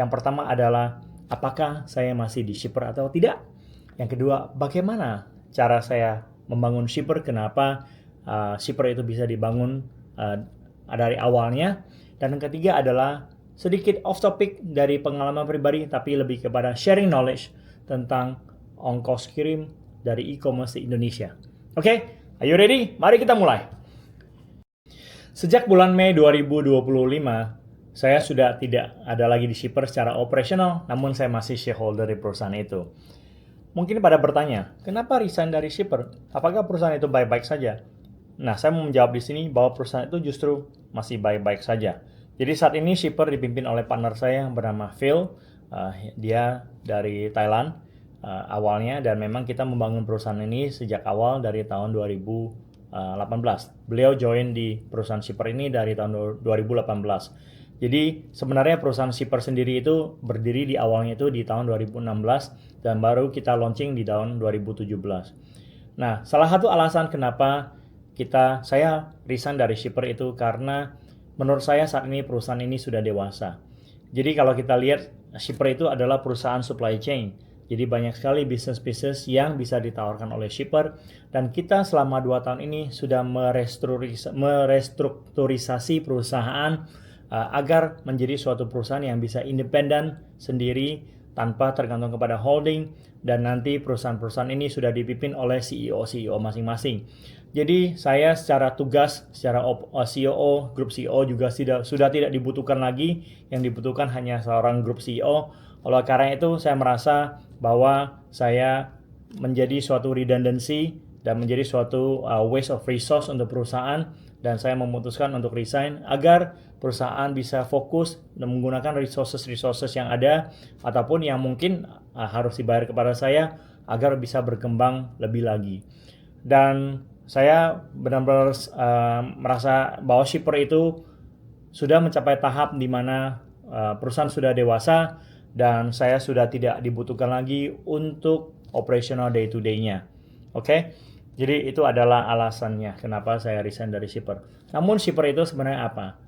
Yang pertama adalah apakah saya masih di Shipper atau tidak. Yang kedua, bagaimana cara saya membangun Shipper, kenapa Shipper itu bisa dibangun dari awalnya. Dan yang ketiga adalah sedikit off topic dari pengalaman pribadi, tapi lebih kepada sharing knowledge tentang ongkos kirim dari e-commerce di Indonesia. Oke, are you ready? Mari kita mulai. Sejak bulan Mei 2025, saya sudah tidak ada lagi di Shipper secara operasional, namun saya masih shareholder di perusahaan itu. Mungkin pada bertanya, kenapa resign dari Shipper? Apakah perusahaan itu baik-baik saja? Nah, saya mau menjawab di sini bahwa perusahaan itu justru masih baik-baik saja. Jadi saat ini Shipper dipimpin oleh partner saya yang bernama Phil. Dia dari Thailand awalnya, dan memang kita membangun perusahaan ini sejak awal dari tahun 2018. Beliau join di perusahaan Shipper ini dari tahun 2018. Jadi sebenarnya perusahaan Shipper sendiri itu berdiri di awalnya itu di tahun 2016 dan baru kita launching di tahun 2017. Nah, salah satu alasan kenapa saya resign dari Shipper itu karena menurut saya saat ini perusahaan ini sudah dewasa. Jadi kalau kita lihat, Shipper itu adalah perusahaan supply chain. Jadi banyak sekali bisnis-bisnis yang bisa ditawarkan oleh Shipper, dan kita selama 2 tahun ini sudah merestrukturisasi perusahaan agar menjadi suatu perusahaan yang bisa independen sendiri tanpa tergantung kepada holding, dan nanti perusahaan-perusahaan ini sudah dipimpin oleh CEO masing-masing. Jadi saya secara tugas, secara CEO, grup CEO juga sudah tidak dibutuhkan lagi. Yang dibutuhkan hanya seorang grup CEO. Oleh karena itu saya merasa bahwa saya menjadi suatu redundancy dan menjadi suatu waste of resource untuk perusahaan, dan saya memutuskan untuk resign agar perusahaan bisa fokus dan menggunakan resources yang ada ataupun yang mungkin harus dibayar kepada saya agar bisa berkembang lebih lagi. Dan saya benar-benar merasa bahwa Shipper itu sudah mencapai tahap di mana perusahaan sudah dewasa dan saya sudah tidak dibutuhkan lagi untuk operational day to day-nya. Oke? Jadi itu adalah alasannya kenapa saya resign dari Shipper. Namun Shipper itu sebenarnya apa?